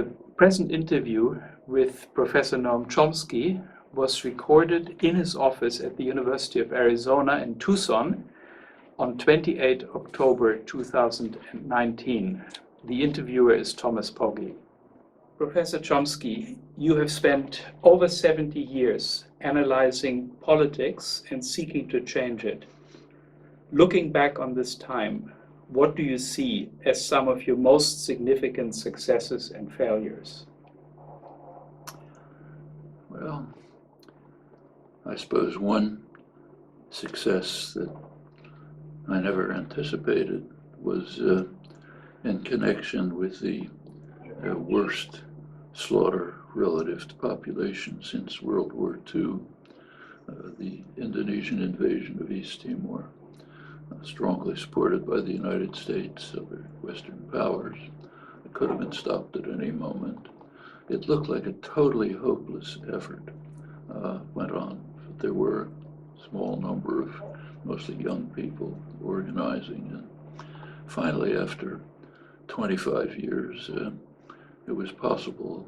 The present interview with Professor Noam Chomsky was recorded in his office at the University of Arizona in Tucson on 28 October 2019. The interviewer is Thomas Pogge. Professor Chomsky, you have spent over 70 years analyzing politics and seeking to change it. Looking back on this time, what do you see as some of your most significant successes and failures? Well, I suppose one success that I never anticipated was in connection with the worst slaughter relative to population since World War II, the Indonesian invasion of East Timor, strongly supported by the United States, other Western powers. It could have been stopped at any moment. It looked like a totally hopeless effort went on. But there were a small number of mostly young people organizing, and finally, after 25 years, it was possible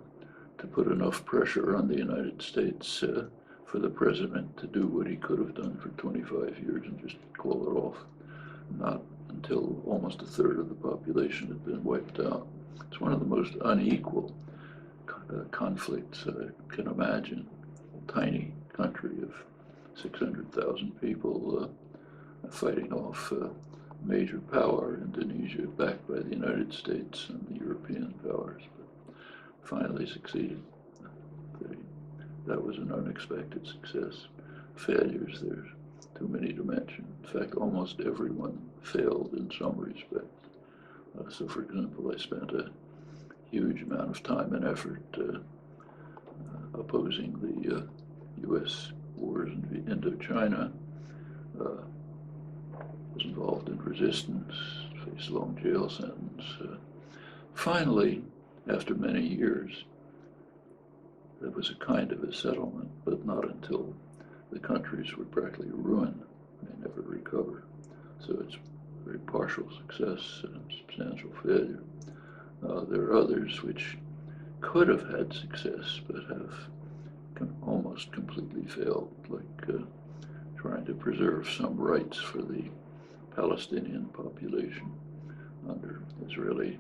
to put enough pressure on the United States for the president to do what he could have done for 25 years and just call it off. Not until almost a third of the population had been wiped out. It's one of the most unequal conflicts I can imagine. A tiny country of 600,000 people fighting off major power, Indonesia, backed by the United States and the European powers, but finally succeeded. That was an unexpected success. Failures, there's too many to mention. In fact, almost everyone failed in some respects. So, for example, I spent a huge amount of time and effort opposing the U.S. wars in Indochina. Was involved in resistance, faced a long jail sentence. Finally, after many years, there was a kind of a settlement, but not until the countries were practically ruined. They never recovered. So it's a very partial success and substantial failure. There are others which could have had success, but have almost completely failed, like trying to preserve some rights for the Palestinian population under Israeli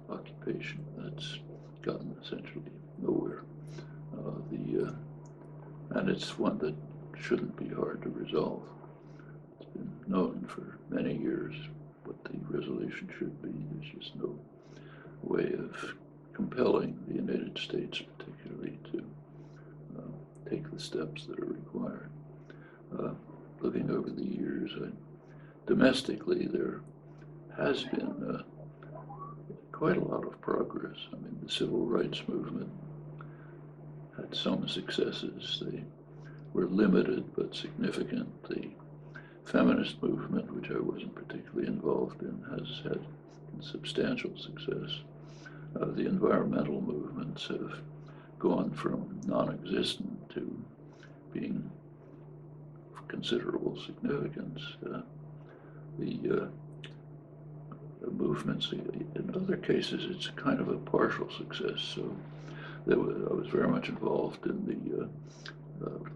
occupation. That's gotten essentially nowhere. And it's one that shouldn't be hard to resolve. It's been known for many years what the resolution should be. There's just no way of compelling the United States particularly to take the steps that are required. Looking over the years, domestically there has been quite a lot of progress. I mean, the civil rights movement had some successes. They were limited but significant. The feminist movement, which I wasn't particularly involved in, has had substantial success. The environmental movements have gone from non-existent to being of considerable significance. The movements, in other cases, it's kind of a partial success. So I was very much involved in the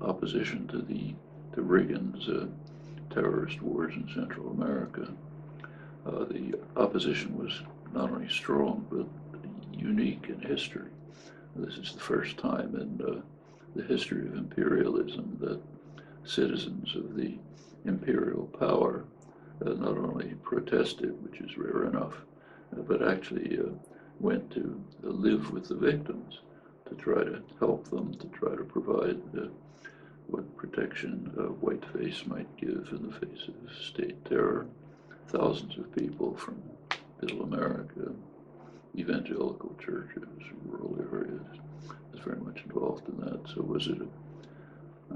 opposition to Reagan's terrorist wars in Central America. The opposition was not only strong, but unique in history. This is the first time in the history of imperialism that citizens of the imperial power not only protested, which is rare enough, but actually went to live with the victims to try to help them, to try to provide what protection whiteface might give in the face of state terror. Thousands of people from Middle America, evangelical churches, rural areas, was very much involved in that. So was it,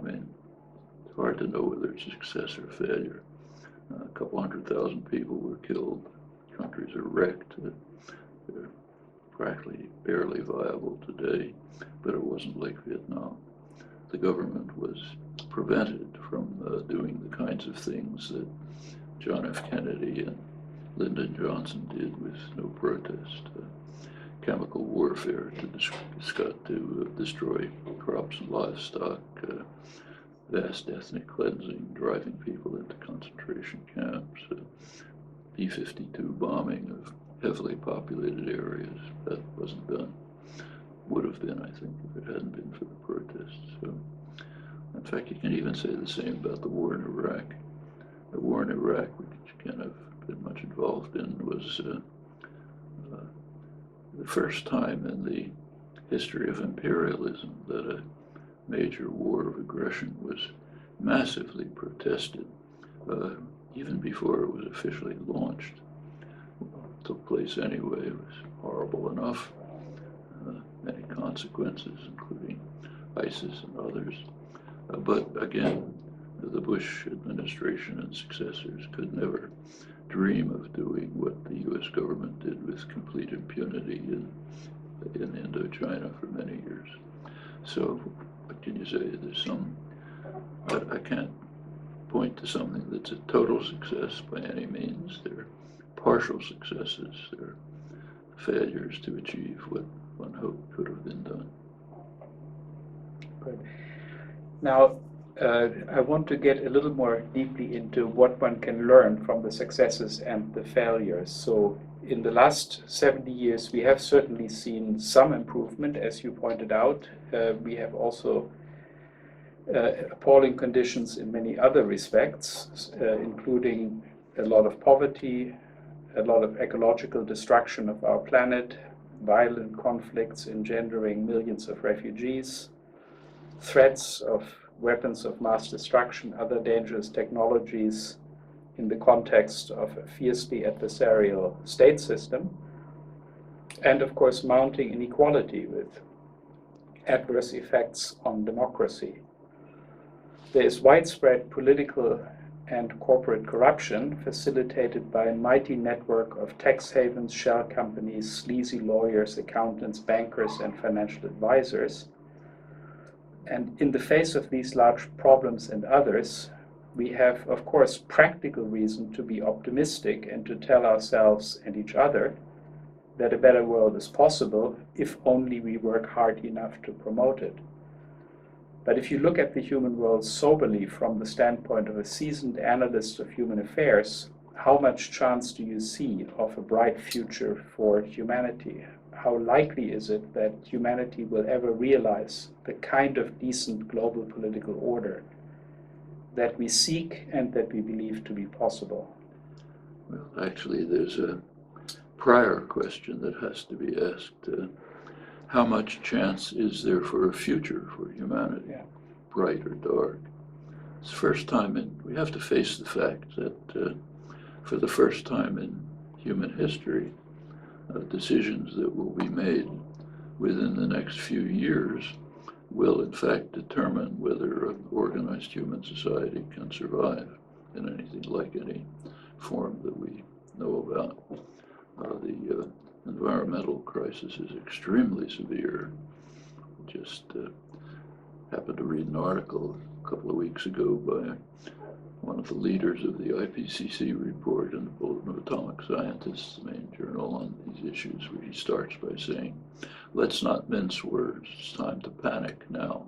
it's hard to know whether it's a success or failure. A couple 100,000 people were killed. Countries are wrecked. They're practically barely viable today, but it wasn't like Vietnam. The government was prevented from doing the kinds of things that John F. Kennedy and Lyndon Johnson did with no protest. chemical warfare to destroy crops and livestock, vast ethnic cleansing, driving people into concentration camps, B-52 bombing of heavily populated areas. That wasn't done. Would have been, I think, if it hadn't been for the protests. So, in fact, you can even say the same about the war in Iraq. The war in Iraq, which again I've been much involved in, was the first time in the history of imperialism that a major war of aggression was massively protested, even before it was officially launched. It took place anyway. It was horrible enough. Many consequences, including ISIS and others. But again, the Bush administration and successors could never dream of doing what the U.S. government did with complete impunity in Indochina for many years. So, what can you say? There's some, I can't point to something that's a total success by any means. There are partial successes. There are failures to achieve what one hoped could have been done. Good. Now, I want to get a little more deeply into what one can learn from the successes and the failures. So, in the last 70 years, we have certainly seen some improvement, as you pointed out. We have also appalling conditions in many other respects, including a lot of poverty, a lot of ecological destruction of our planet, violent conflicts engendering millions of refugees, threats of weapons of mass destruction, other dangerous technologies in the context of a fiercely adversarial state system, and of course mounting inequality with adverse effects on democracy. There is widespread political and corporate corruption facilitated by a mighty network of tax havens, shell companies, sleazy lawyers, accountants, bankers, and financial advisors. And in the face of these large problems and others, we have, of course, practical reason to be optimistic and to tell ourselves and each other that a better world is possible if only we work hard enough to promote it. But if you look at the human world soberly from the standpoint of a seasoned analyst of human affairs, how much chance do you see of a bright future for humanity? How likely is it that humanity will ever realize the kind of decent global political order that we seek and that we believe to be possible? Well, actually, there's a prior question that has to be asked. How much chance is there for a future for humanity, Yeah. bright or dark? It's the first time we have to face the fact that for the first time in human history, decisions that will be made within the next few years will in fact determine whether an organized human society can survive in anything like any form that we know about. The environmental crisis is extremely severe. Just happened to read an article a couple of weeks ago by one of the leaders of the IPCC report in the Bulletin of Atomic Scientists, the main journal on these issues, where he starts by saying, let's not mince words, it's time to panic now.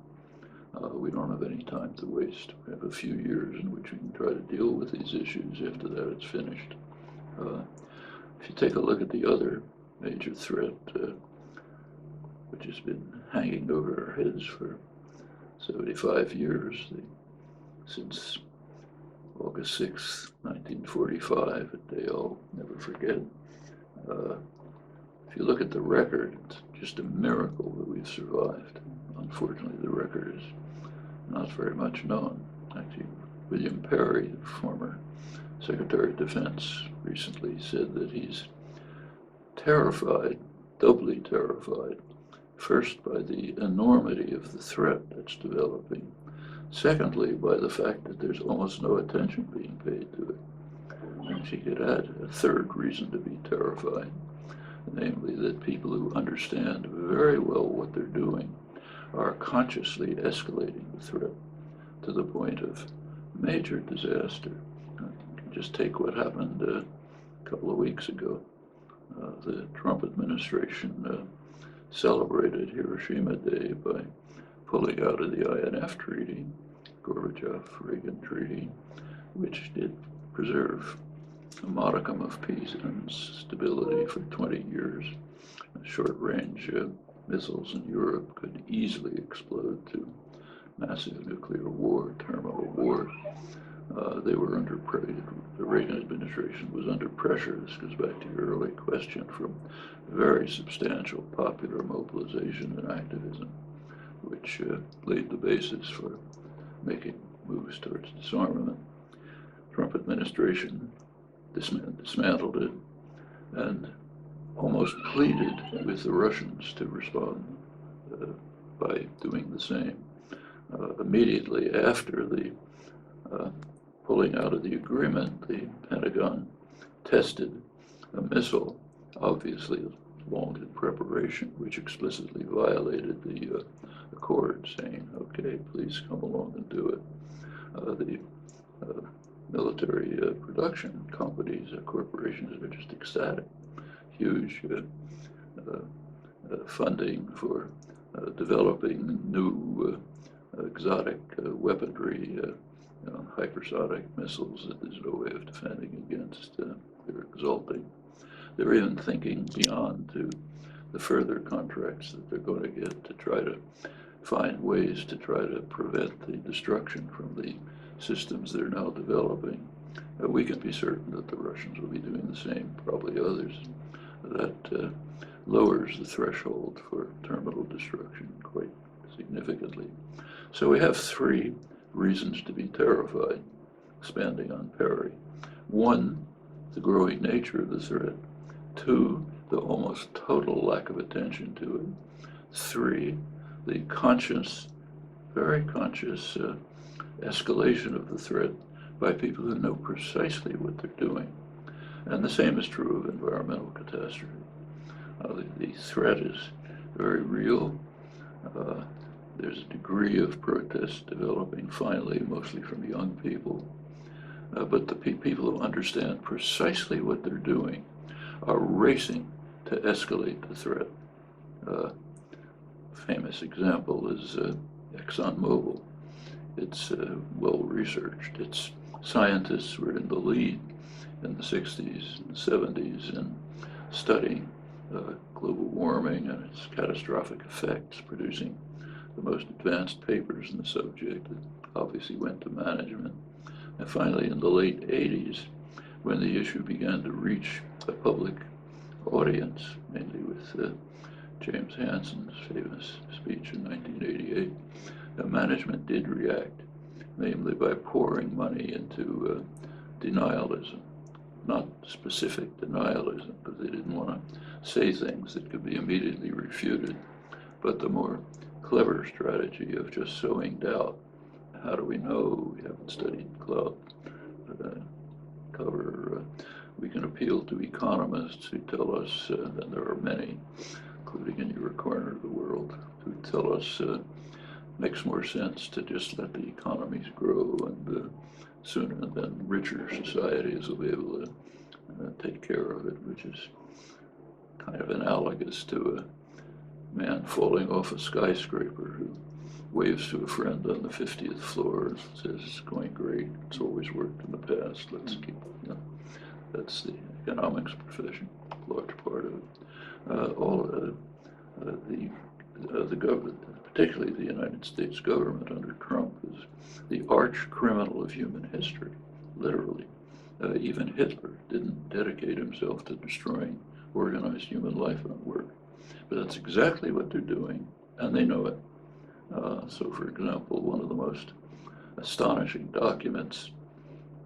We don't have any time to waste. We have a few years in which we can try to deal with these issues. After that, it's finished. If you take a look at the other major threat, which has been hanging over our heads for 75 years, since August 6, 1945, a day I'll never forget. If you look at the record, it's just a miracle that we've survived. Unfortunately, the record is not very much known. Actually, William Perry, the former Secretary of Defense, recently said that he's terrified, doubly terrified, first by the enormity of the threat that's developing, secondly by the fact that there's almost no attention being paid to it. And she could add a third reason to be terrified, namely that people who understand very well what they're doing are consciously escalating the threat to the point of major disaster. Just take what happened a couple of weeks ago the Trump administration celebrated Hiroshima Day by pulling out of the INF Treaty, Gorbachev-Reagan Treaty, which did preserve a modicum of peace and stability for 20 years. Short-range missiles in Europe could easily explode to massive nuclear war, terminal war. They were under pressure. The Reagan administration was under pressure. This goes back to your early question, from very substantial popular mobilization and activism, which laid the basis for making moves towards disarmament. Trump administration dismantled it and almost pleaded with the Russians to respond by doing the same. Immediately after the pulling out of the agreement, the Pentagon tested a missile, obviously long in preparation, which explicitly violated the accord, saying, okay, please come along and do it. The military production companies, corporations are just ecstatic. Huge funding for developing new exotic weaponry, hypersonic missiles that there's no way of defending against. They're exulting. They're even thinking beyond to the further contracts that they're going to get to try to find ways to try to prevent the destruction from the systems they're now developing. We can be certain that the Russians will be doing the same, probably others. That lowers the threshold for terminal destruction quite significantly. So we have three reasons to be terrified, expanding on Perry. One, the growing nature of the threat. Two, the almost total lack of attention to it. Three, the conscious, very conscious escalation of the threat by people who know precisely what they're doing. And the same is true of environmental catastrophe. The threat is very real. There's a degree of protest developing finally, mostly from young people. But the people who understand precisely what they're doing are racing to escalate the threat. Famous example is ExxonMobil. It's well researched. Its scientists were in the lead in the 60s and 70s in studying global warming and its catastrophic effects, producing the most advanced papers in the subject that obviously went to management. And finally, in the late 80s, when the issue began to reach a public audience, mainly with James Hansen's famous speech in 1988, management did react, namely by pouring money into denialism. Not specific denialism, but they didn't want to say things that could be immediately refuted, but the more clever strategy of just sowing doubt. How do we know? We haven't studied cloud cover. We can appeal to economists who tell us, and there are many, including in your corner of the world, who tell us makes more sense to just let the economies grow, and sooner than richer societies will be able to take care of it, which is kind of analogous to a man falling off a skyscraper who waves to a friend on the 50th floor and says, it's going great, it's always worked in the past, let's keep it. That's the economics profession, a large part of it. The government, particularly the United States government under Trump, is the arch criminal of human history, literally. Even Hitler didn't dedicate himself to destroying organized human life on work. But that's exactly what they're doing, and they know it. So, for example, one of the most astonishing documents,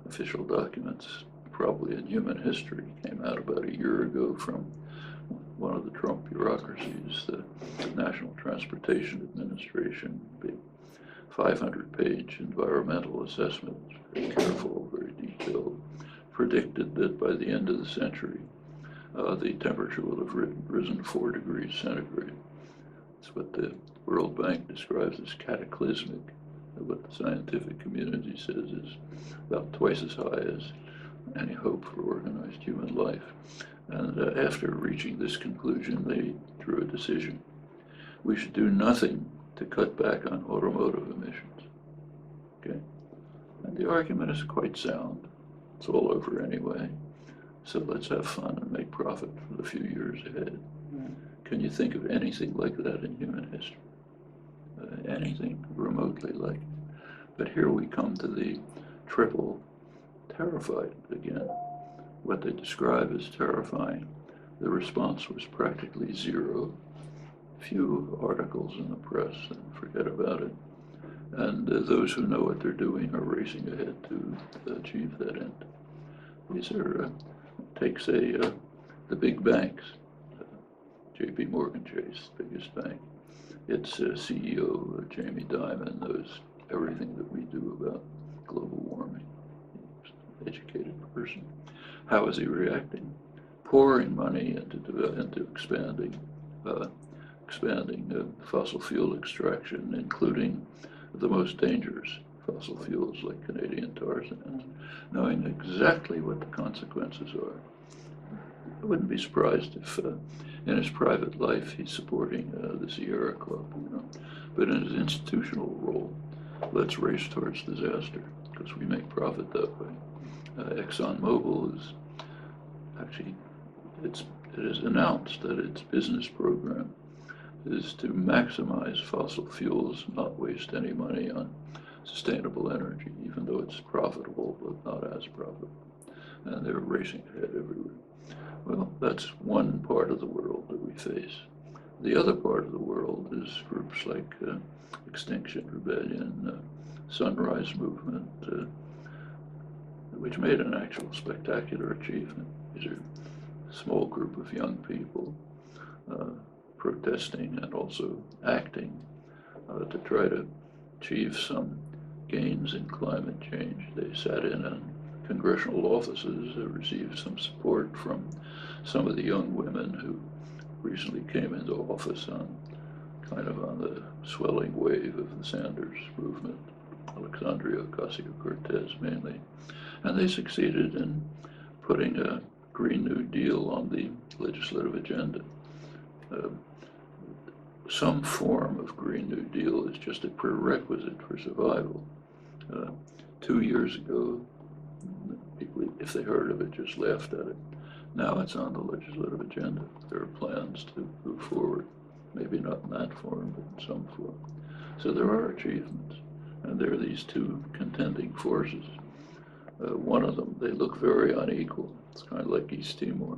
official documents, probably in human history, came out about a year ago from one of the Trump bureaucracies, the National Transportation Administration, big 500-page environmental assessment, very careful, very detailed, predicted that by the end of the century, the temperature will have risen 4 degrees centigrade. It's what the World Bank describes as cataclysmic, and what the scientific community says is about twice as high as any hope for organized human life. And after reaching this conclusion, they drew a decision. We should do nothing to cut back on automotive emissions. Okay? And the argument is quite sound. It's all over anyway. So let's have fun and make profit for the few years ahead. Can you think of anything like that in human history? Anything remotely like it? But here we come to the triple terrified again. What they describe as terrifying. The response was practically zero. Few articles in the press, and forget about it. And those who know what they're doing are racing ahead to achieve that end. These are, take say, the big banks, J.P. Morgan Chase, biggest bank. Its CEO, Jamie Dimon, knows everything that we do about global warming. He's an educated person. How is he reacting? Pouring money into expanding fossil fuel extraction, including the most dangerous fossil fuels like Canadian tar sands, knowing exactly what the consequences are. I wouldn't be surprised if in his private life he's supporting the Sierra Club, but in his institutional role, let's race towards disaster because we make profit that way. ExxonMobil is actually, it is announced that its business program is to maximize fossil fuels, not waste any money on sustainable energy, even though it's profitable, but not as profitable. And they're racing ahead everywhere. Well, that's one part of the world that we face. The other part of the world is groups like Extinction Rebellion, Sunrise Movement, which made an actual spectacular achievement. These are a small group of young people protesting and also acting to try to achieve some gains in climate change. They sat in congressional offices, received some support from some of the young women who recently came into office on the swelling wave of the Sanders movement, Alexandria Ocasio-Cortez mainly. And they succeeded in putting a Green New Deal on the legislative agenda. Some form of Green New Deal is just a prerequisite for survival. 2 years ago, people, if they heard of it, just laughed at it. Now it's on the legislative agenda. There are plans to move forward, maybe not in that form, but in some form. So there are achievements, and there are these two contending forces. One of them, they look very unequal. It's kind of like East Timor.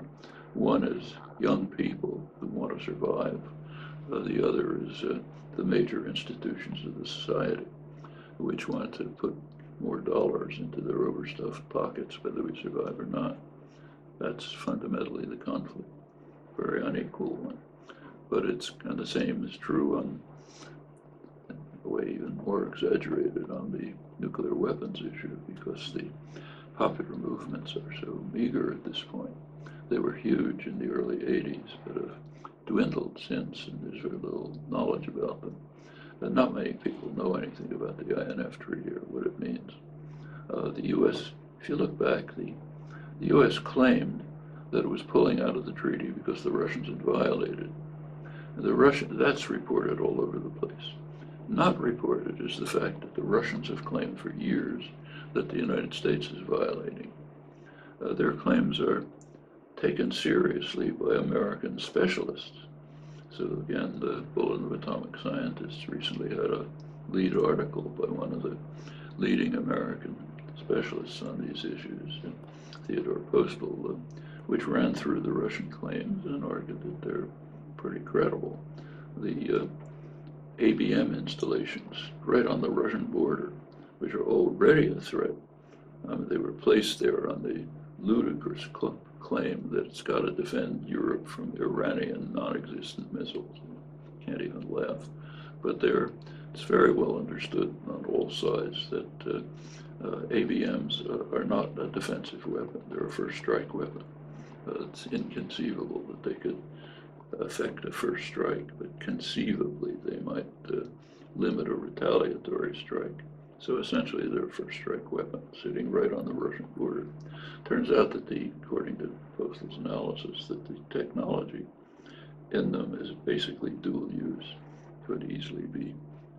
One is young people who want to survive. The other is the major institutions of the society, which want to put more dollars into their overstuffed pockets, whether we survive or not. That's fundamentally the conflict, very unequal one. But it's kind of the same is true on, in a way even more exaggerated, on the nuclear weapons issue, because the popular movements are so meager at this point. They were huge in the early 80s, but have dwindled since, and there's very little knowledge about them. And not many people know anything about the INF Treaty or what it means. The U.S., if you look back, the U.S. claimed that it was pulling out of the treaty because the Russians had violated. That's reported all over the place. Not reported is the fact that the Russians have claimed for years that the United States is violating. Their claims are taken seriously by American specialists. So again, the Bulletin of Atomic Scientists recently had a lead article by one of the leading American specialists on these issues, Theodore Postel, which ran through the Russian claims and argued that they're pretty credible. The ABM installations right on the Russian border, which are already a threat, they were placed there on the ludicrous claim that it's got to defend Europe from Iranian non-existent missiles. Can't even laugh. But it's very well understood on all sides that ABMs are not a defensive weapon. They're a first strike weapon. It's inconceivable that they could affect a first strike, but conceivably they might limit a retaliatory strike. So essentially they're a first strike weapon sitting right on the Russian border. Turns out that according to Postal's analysis, that the technology in them is basically dual use, could easily be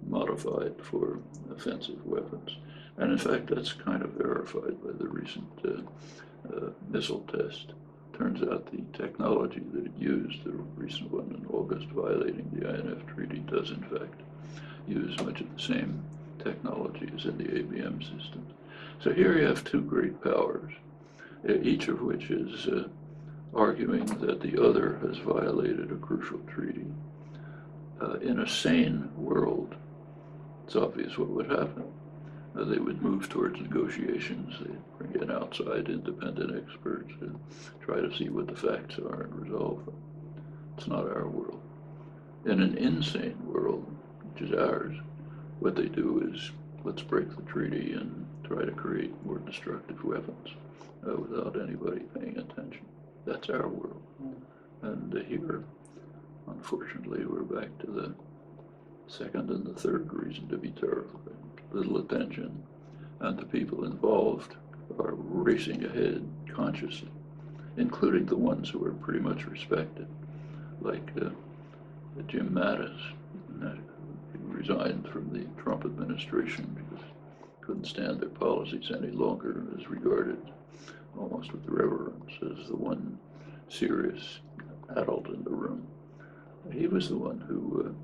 modified for offensive weapons. And in fact, that's kind of verified by the recent missile test. Turns out the technology that it used, the recent one in August violating the INF Treaty, does in fact use much of the same technology as in the ABM systems. So here you have two great powers, each of which is arguing that the other has violated a crucial treaty. In a sane world, it's obvious what would happen. They would move towards negotiations. They'd bring in outside independent experts and try to see what the facts are and resolve them. It's not our world. In an insane world, which is ours, what they do is, let's break the treaty and try to create more destructive weapons without anybody paying attention. That's our world. And here, unfortunately, we're back to the second and the third reason to be terrified. Little attention, and the people involved are racing ahead consciously, including the ones who are pretty much respected, like Jim Mattis, who resigned from the Trump administration because couldn't stand their policies any longer, and is regarded almost with reverence as the one serious adult in the room. He was the one who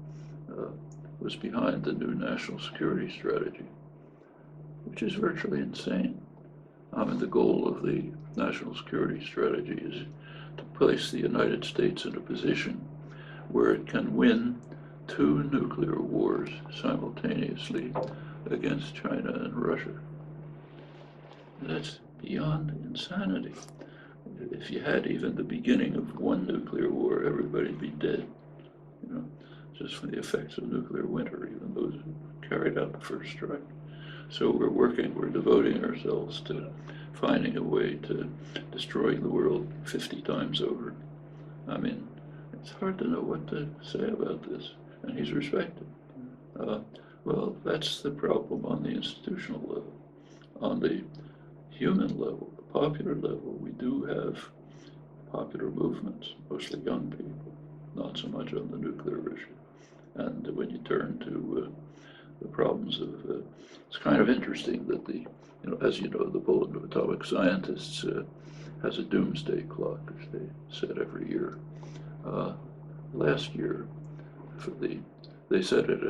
was behind the new national security strategy, which is virtually insane. I mean, the goal of the national security strategy is to place the United States in a position where it can win 2 nuclear wars simultaneously against China and Russia. That's beyond insanity. If you had even the beginning of one nuclear war, everybody'd be dead, you know, just from the effects of nuclear winter, even those who carried out the first strike. So we're devoting ourselves to finding a way to destroying the world 50 times over. I mean, it's hard to know what to say about this, and he's respected. Well, that's the problem on the institutional level. On the human level, the popular level, we do have popular movements, mostly young people, not so much on the nuclear issue. And when you turn to the problems of, it's kind of interesting that as you know, the Bulletin of Atomic Scientists has a doomsday clock, which they set every year. Last year, they set it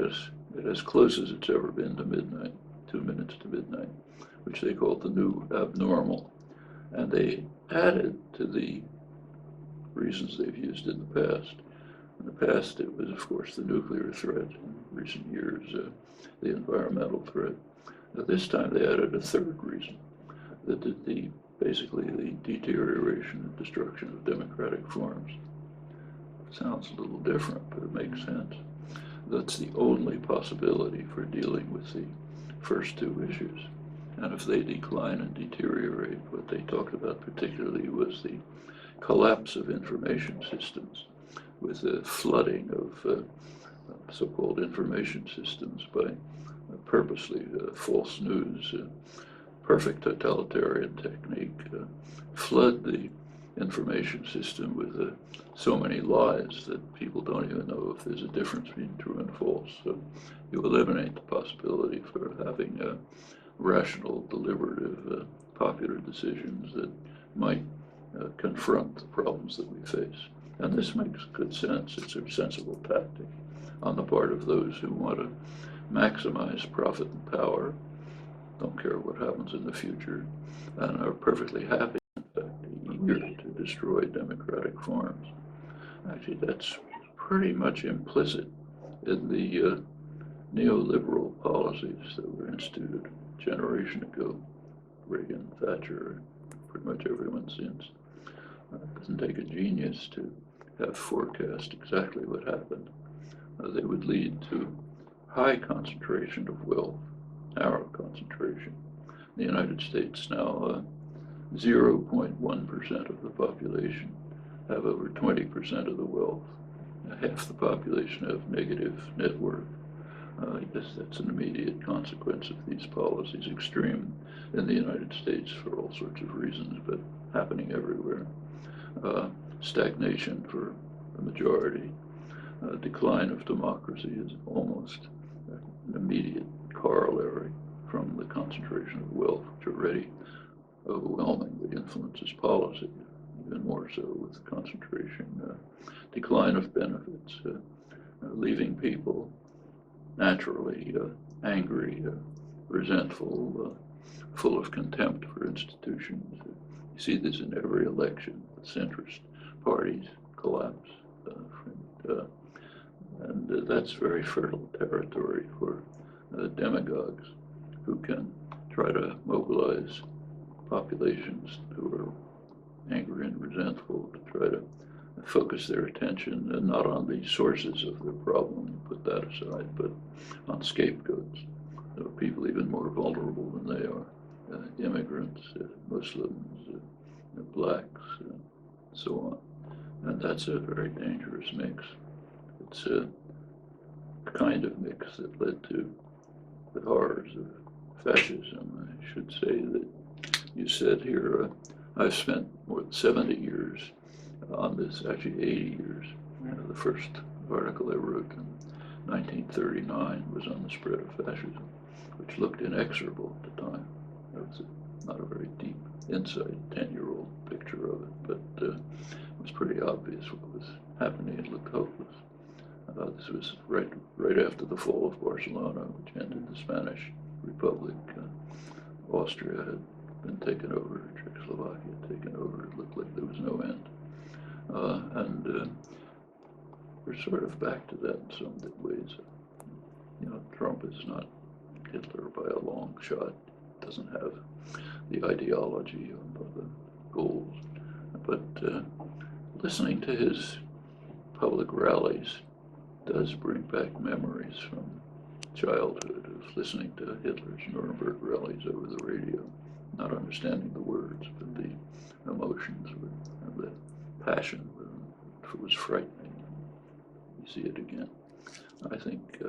as close as it's ever been to midnight, 2 minutes to midnight, which they called the new abnormal. And they added to the reasons they've used in the past. In the past, it was, of course, the nuclear threat. In recent years, the environmental threat. Now, this time they added a third reason, that basically the deterioration and destruction of democratic forms. Sounds a little different, but it makes sense. That's the only possibility for dealing with the first 2 issues. And if they decline and deteriorate, what they talked about particularly was the collapse of information systems, with the flooding of so-called information systems by purposely false news, perfect totalitarian technique, flood the information system with so many lies that people don't even know if there's a difference between true and false. So you eliminate the possibility for having rational, deliberative, popular decisions that might confront the problems that we face. And this makes good sense. It's a sensible tactic on the part of those who want to maximize profit and power, don't care what happens in the future, and are perfectly happy, in fact, eager to destroy democratic forms. Actually, that's pretty much implicit in the neoliberal policies that were instituted a generation ago, Reagan, Thatcher, pretty much everyone since. It doesn't take a genius to have forecast exactly what happened. They would lead to high concentration of wealth, narrow concentration. In the United States now, 0.1% of the population have over 20% of the wealth. Half the population have negative net worth. Yes, that's an immediate consequence of these policies, extreme in the United States for all sorts of reasons, but happening everywhere. Stagnation for the majority. Decline of democracy is almost an immediate corollary from the concentration of wealth, which already overwhelmingly influences policy, even more so with concentration. Decline of benefits, leaving people naturally angry, resentful, full of contempt for institutions. You see this in every election. The centrist parties collapse. And that's very fertile territory for demagogues who can try to mobilize populations who are angry and resentful to try to focus their attention not on the sources of the problem, put that aside, but on scapegoats. People even more vulnerable than they are, immigrants, Muslims, blacks, so on. And that's a very dangerous mix. It's a kind of mix that led to the horrors of fascism. I should say that you said here, I've spent more than 70 years on this, actually 80 years. The first article I wrote in 1939 was on the spread of fascism, which looked inexorable at the time. That was not a very deep insight, 10-year-old picture of it, but it was pretty obvious what was happening. It looked hopeless. This was right after the fall of Barcelona, which ended the Spanish Republic. Austria had been taken over, Czechoslovakia had taken over. It looked like there was no end. And we're sort of back to that in some ways. Trump is not Hitler by a long shot. Doesn't have the ideology of the goals. But listening to his public rallies does bring back memories from childhood of listening to Hitler's Nuremberg rallies over the radio, not understanding the words, but the emotions and the passion was frightening. You see it again. I think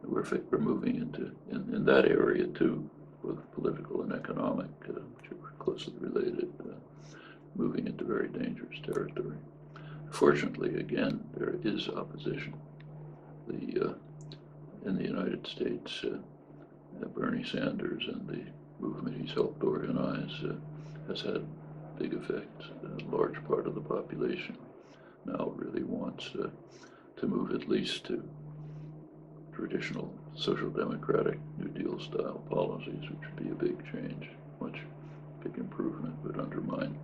we're moving into in that area too, both political and economic, which are closely related, moving into very dangerous territory. Fortunately, again, there is opposition. In the United States, Bernie Sanders and the movement he's helped organize has had big effects. A large part of the population now really wants to move at least to traditional social democratic New Deal style policies, which would be a big change, big improvement, but undermine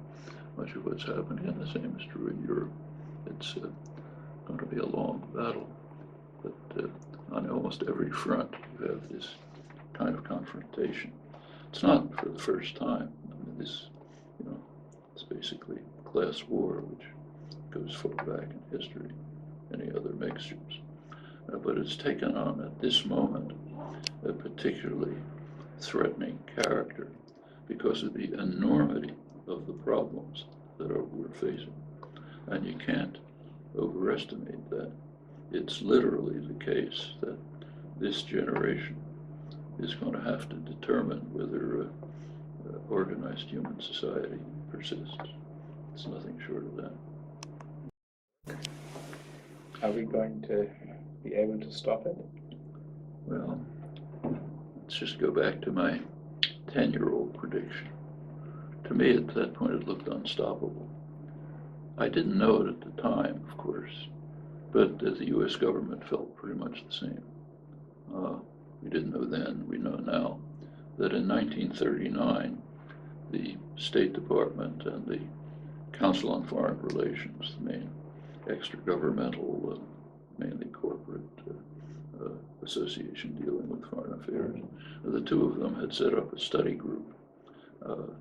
much of what's happening. And the same is true in Europe. It's going to be a long battle, but on almost every front you have this kind of confrontation. It's not for the first time. It's basically a class war, which goes far back in history, any other mixtures. But it's taken on at this moment a particularly threatening character because of the enormity of the problems that we're facing. And you can't overestimate that. It's literally the case that this generation is going to have to determine whether organized human society persists. It's nothing short of that. Are we going to be able to stop it? Well, let's just go back to my 10-year-old prediction. To me, at that point, it looked unstoppable. I didn't know it at the time, of course, but the U.S. government felt pretty much the same. We didn't know then, we know now, that in 1939, the State Department and the Council on Foreign Relations, the main extra-governmental, mainly corporate association dealing with foreign affairs, the two of them had set up a study group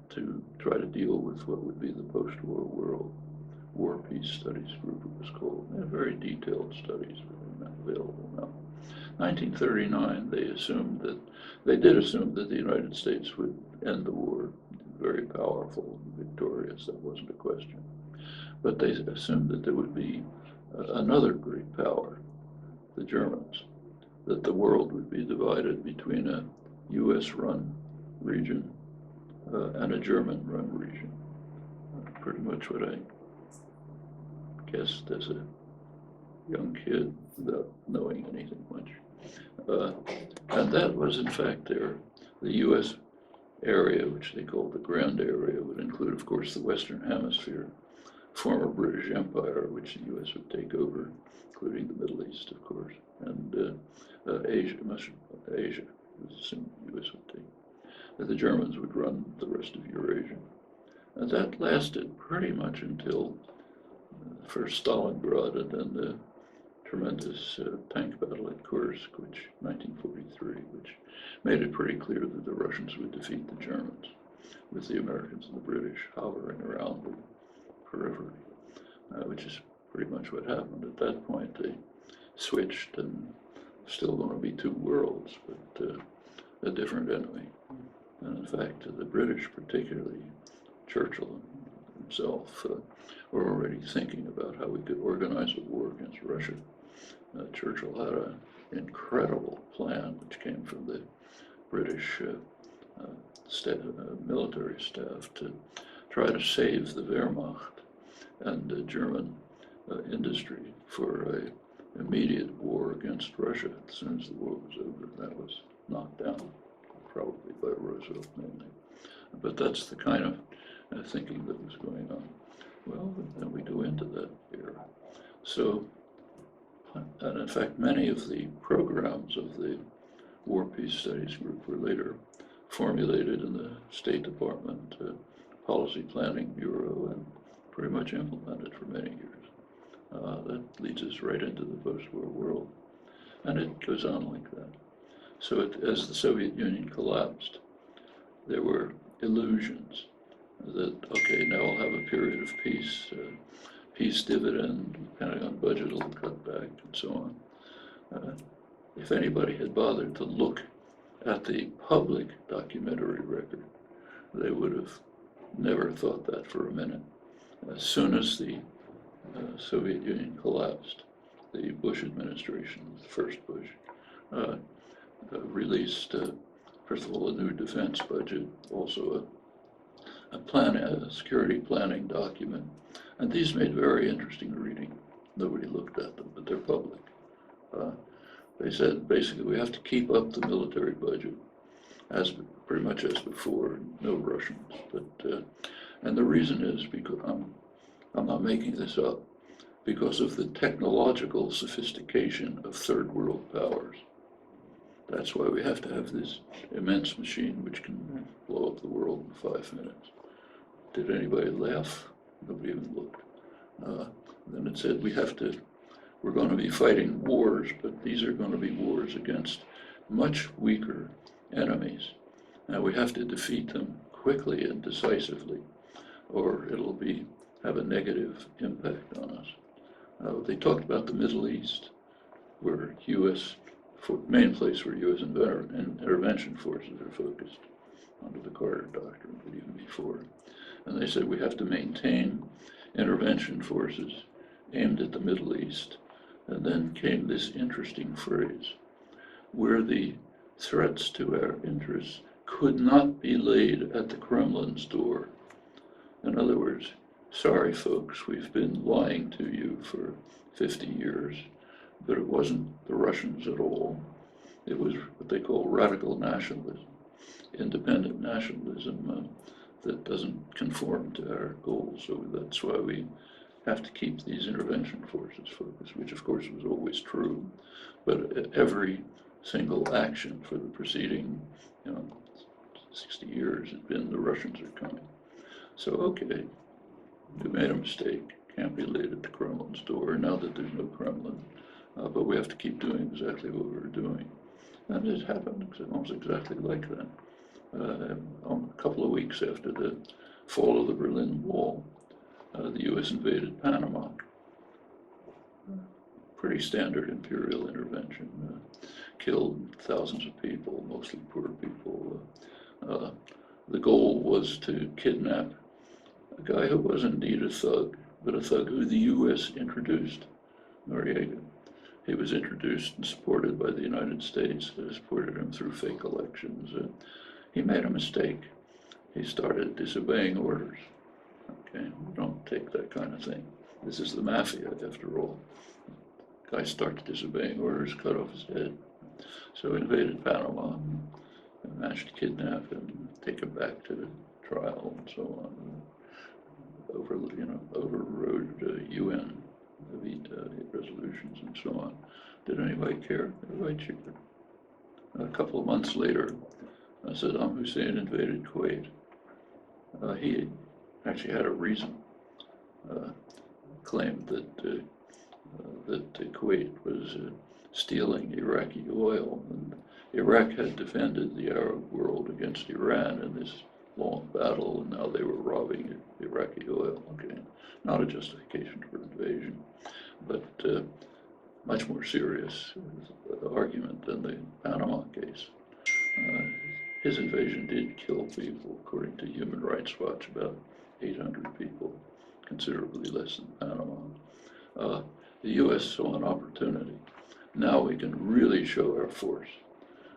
to try to deal with what would be the post-war world. War Peace Studies Group, it was called. They had very detailed studies available now. 1939, they did assume that the United States would end the war, very powerful, victorious, that wasn't a question. But they assumed that there would be another great power, the Germans, that the world would be divided between a US-run region and a German-run region. Pretty much what I guessed as a young kid without knowing anything much. And that was in fact the US area, which they called the Grand Area, would include, of course, the Western Hemisphere, former British Empire, which the US would take over, including the Middle East, of course, and Asia, much of Asia, was assumed the US would take. The Germans would run the rest of Eurasia. And that lasted pretty much until first Stalingrad and then the tremendous tank battle at Kursk, which 1943, which made it pretty clear that the Russians would defeat the Germans, with the Americans and the British hovering around the periphery, which is pretty much what happened. At that point, they switched, and still going to be two worlds, but a different enemy. And in fact, the British, particularly Churchill himself, were already thinking about how we could organize a war against Russia. Churchill had an incredible plan, which came from the British military staff, to try to save the Wehrmacht and the German industry for an immediate war against Russia as soon as the war was over. That was knocked down, probably by Roosevelt mainly. But that's the kind of thinking that was going on. Well, then we go into that era. So, and in fact, many of the programs of the War Peace Studies Group were later formulated in the State Department Policy Planning Bureau and pretty much implemented for many years. That leads us right into the post-war world. And it goes on like that. So as the Soviet Union collapsed, there were illusions that, okay, now we'll have a period of peace, peace dividend, Pentagon budget will cut back, and so on. If anybody had bothered to look at the public documentary record, they would have never thought that for a minute. As soon as the Soviet Union collapsed, the Bush administration, the first Bush, released, first of all, a new defense budget, also a security planning document, and these made very interesting reading. Nobody looked at them, but they're public. They said basically we have to keep up the military budget as pretty much as before, no Russians. But and the reason is because I'm not making this up, because of the technological sophistication of third world powers. That's why we have to have this immense machine which can blow up the world in 5 minutes. Did anybody laugh? Nobody even looked. Then it said we're going to be fighting wars, but these are going to be wars against much weaker enemies. Now we have to defeat them quickly and decisively, or it'll have a negative impact on us. They talked about the Middle East, where main place where U.S. intervention forces are focused under the Carter Doctrine, but even before. And they said we have to maintain intervention forces aimed at the Middle East. And then came this interesting phrase, where the threats to our interests could not be laid at the Kremlin's door. In other words, sorry folks, we've been lying to you for 50 years, but it wasn't the Russians at all. It was what they call radical nationalism, independent nationalism that doesn't conform to our goals. So that's why we have to keep these intervention forces focused, which of course was always true, but every single action for the preceding 60 years has been the Russians are coming. So okay, we made a mistake, can't be laid at the Kremlin's door now that there's no Kremlin, but we have to keep doing exactly what we were doing. And it happened almost exactly like that. A couple of weeks after the fall of the Berlin Wall, the U.S. invaded Panama. Pretty standard imperial intervention, killed thousands of people, mostly poor people. The goal was to kidnap a guy who was indeed a thug, but a thug who the U.S. introduced, Noriega. he was introduced and supported by the United States, supported him through fake elections. He made a mistake. He started disobeying orders. Okay, don't take that kind of thing. This is the mafia, after all. Guy starts disobeying orders, cut off his head. So invaded Panama, and managed to kidnap him, take him back to the trial, and so on. Overrode UN veto resolutions and so on. Did anybody care? Everybody cheered. A couple of months later, Saddam Hussein invaded Kuwait. He actually had a reason. Claimed that Kuwait was stealing Iraqi oil, and Iraq had defended the Arab world against Iran in this long battle, and now they were robbing Iraqi oil. Okay, not a justification for invasion, but much more serious argument than the Panama case. His invasion did kill people, according to Human Rights Watch, about 800 people, considerably less than Panama. The U.S. saw an opportunity. Now we can really show our force.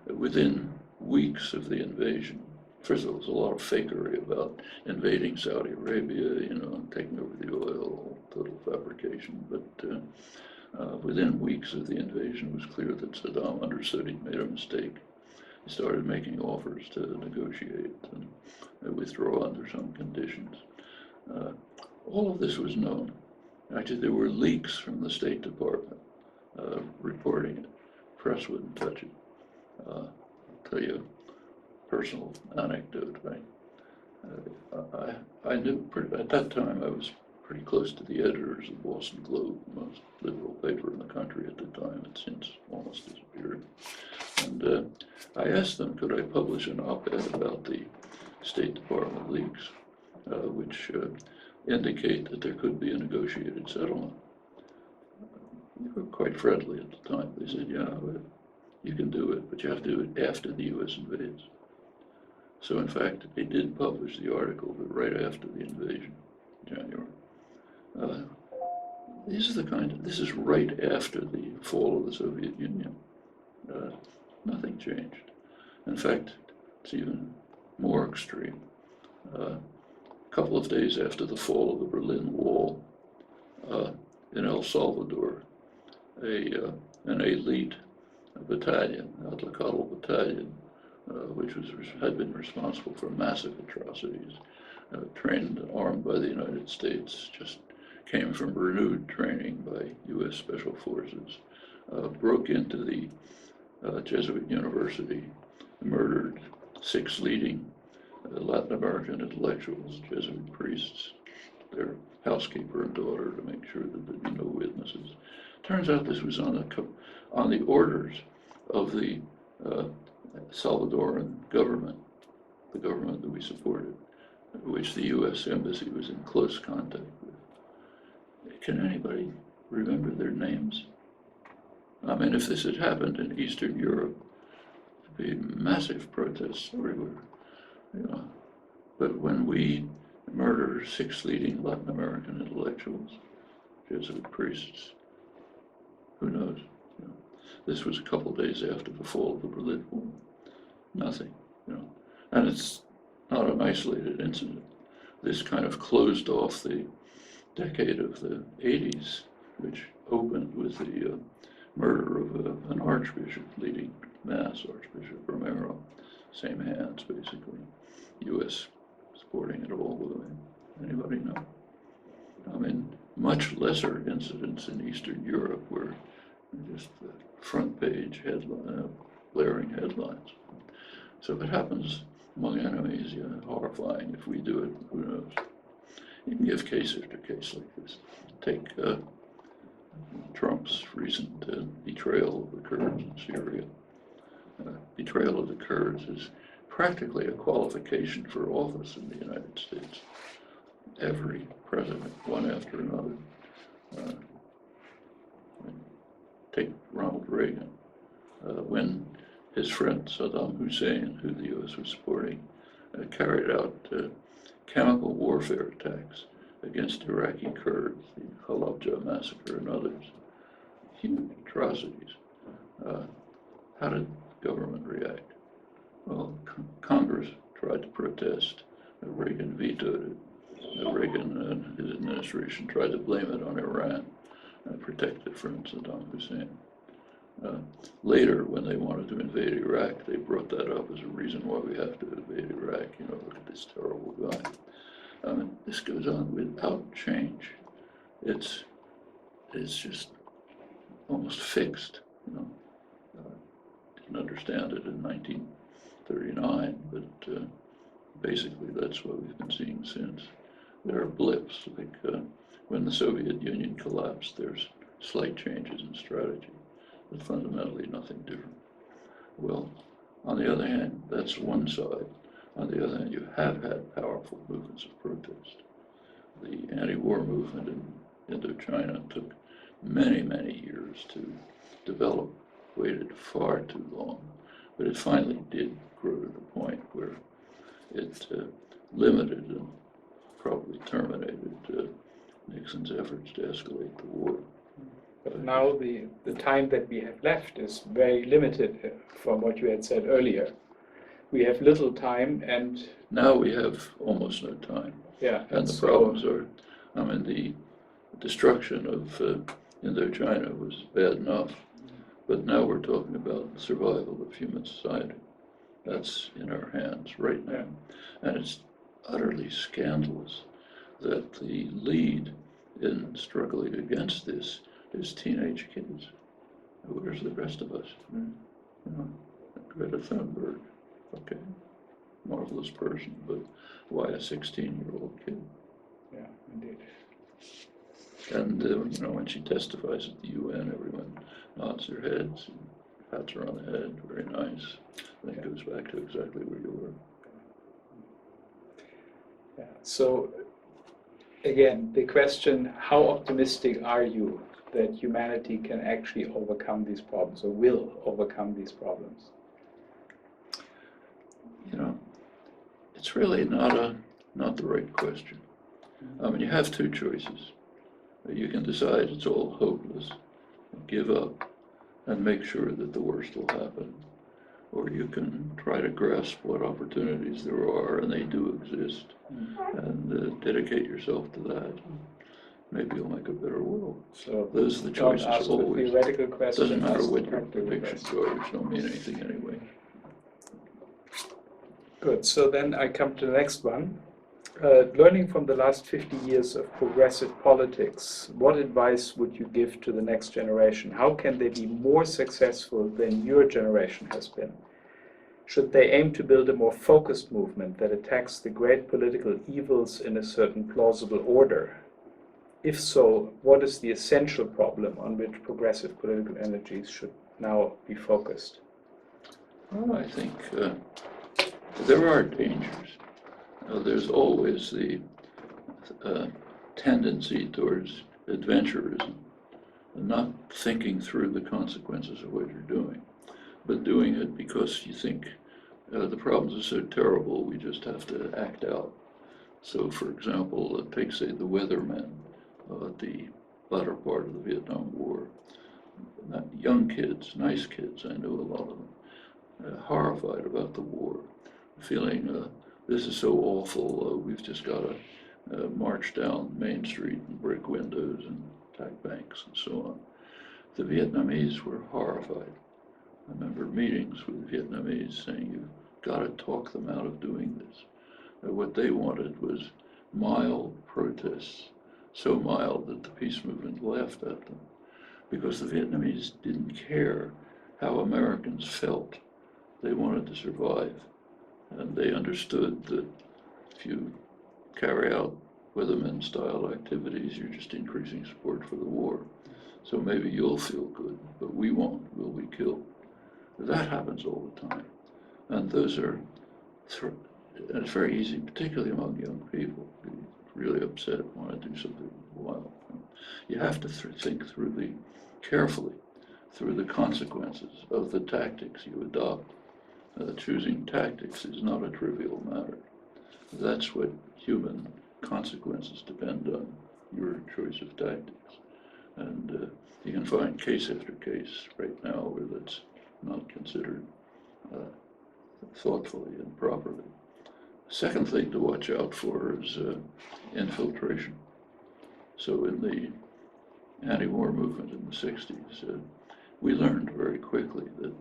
Within weeks of the invasion, first of all, there's a lot of fakery about invading Saudi Arabia, and taking over the oil, total fabrication. But within weeks of the invasion, it was clear that Saddam understood he'd made a mistake. He started making offers to negotiate and withdraw under some conditions. All of this was known. Actually, there were leaks from the State Department reporting it. Press wouldn't touch it. I'll tell you a personal anecdote. I knew at that time I was pretty close to the editors of the Boston Globe, the most liberal paper in the country at the time. It's since almost disappeared. And I asked them, could I publish an op-ed about the State Department leaks, which indicate that there could be a negotiated settlement. They were quite friendly at the time. They said, yeah, you can do it, but you have to do it after the U.S. invades. So in fact, they did publish the article, but right after the invasion, January. This is right after the fall of the Soviet Union. Nothing changed. In fact, it's even more extreme. A couple of days after the fall of the Berlin Wall, in El Salvador, an elite battalion, Atacadal battalion, which had been responsible for massive atrocities, trained and armed by the United States, just came from renewed training by U.S. Special Forces, broke into the Jesuit University, murdered 6 leading Latin American intellectuals, Jesuit priests, their housekeeper and daughter, to make sure that there'd be no witnesses. Turns out this was on the orders of the Salvadoran government, the government that we supported, which the U.S. Embassy was in close contact with. Can anybody remember their names? I mean, if this had happened in Eastern Europe, there'd be massive protests everywhere. But when we murder 6 leading Latin American intellectuals, Jesuit priests, who knows? This was a couple days after the fall of the Berlin Wall. Nothing, And it's not an isolated incident. This kind of closed off the decade of the 80s, which opened with the murder of an archbishop leading mass, Archbishop Romero. Same hands, basically. U.S. supporting it all the way. Anybody know? I mean, much lesser incidents in Eastern Europe were just the front page headline, blaring headlines. So if it happens among enemies, horrifying. If we do it, who knows? You can give case after case like this. Take Trump's recent betrayal of the Kurds in Syria. Betrayal of the Kurds is practically a qualification for office in the United States. Every president, one after another. Take Ronald Reagan. When his friend Saddam Hussein, who the U.S. was supporting, carried out chemical warfare attacks against Iraqi Kurds, the Halabja massacre and others, huge atrocities. How did government react? Well, Congress tried to protest. Reagan vetoed it. Reagan and his administration tried to blame it on Iran and protect it from Saddam Hussein. Later, when they wanted to invade Iraq, they brought that up as a reason why we have to invade Iraq. You know, look at this terrible guy. This goes on without change. It's just almost fixed. You know, didn't understand it in 1939, but basically that's what we've been seeing since. There are blips, like when the Soviet Union collapsed, there's slight changes in strategy, but fundamentally nothing different. Well, on the other hand, that's one side. On the other hand, you have had powerful movements of protest. The anti-war movement in Indochina took many, many years to develop, waited far too long, but it finally did grow to the point where it limited and probably terminated Nixon's efforts to escalate the war. But now the time that we have left is very limited from what you had said earlier. We have little time, and now we have almost no time. Yeah, and the problems are, I mean, the destruction of Indochina was bad enough, but now we're talking about the survival of human society. That's in our hands right now. And it's utterly scandalous that the lead in struggling against this is teenage kids. Where's the rest of us? You know, Greta Thunberg, okay, marvelous person, but why a 16-year-old kid? Yeah, indeed. And you know, when she testifies at the UN, everyone nods their heads and pats her on the head, very nice. That goes back to exactly where you were. Yeah. So again, the question, how optimistic are you that humanity can actually overcome these problems, or will overcome these problems? You know, it's really not the right question. I mean, you have two choices. You can decide it's all hopeless, and give up, and make sure that the worst will happen. Or you can try to grasp what opportunities there are, and they do exist, and dedicate yourself to that. Maybe you'll make a better world. So those are the choices ask always. The theoretical question, doesn't matter ask what the your practical predictions question. are, which don't mean anything anyway. Good. So then I come to the next one. Learning from the last 50 years of progressive politics, what advice would you give to the next generation? How can they be more successful than your generation has been? Should they aim to build a more focused movement that attacks the great political evils in a certain plausible order? If so, what is the essential problem on which progressive political energies should now be focused? Well, I think there are dangers. There's always the tendency towards adventurism, and not thinking through the consequences of what you're doing, but doing it because you think the problems are so terrible, we just have to act out. So, for example, take, say, the weathermen at the latter part of the Vietnam War. Young kids, nice kids, I knew a lot of them, horrified about the war, feeling this is so awful, we've just got to march down Main Street and break windows and attack banks and so on. The Vietnamese were horrified. I remember meetings with Vietnamese saying, you've got to talk them out of doing this. What they wanted was mild protests, so mild that the peace movement laughed at them, because the Vietnamese didn't care how Americans felt. They wanted to survive, and they understood that if you carry out weathermen-style activities, you're just increasing support for the war. So maybe you'll feel good, but we won't. We'll be killed. That happens all the time, and those are, and it's very easy, particularly among young people, be really upset, want to do something wild. You have to think through carefully through the consequences of the tactics you adopt. Choosing tactics is not a trivial matter. That's what human consequences depend on, your choice of tactics. And you can find case after case right now where that's not considered thoughtfully and properly. Second thing to watch out for is infiltration. So in the anti-war movement in the 60s, we learned very quickly that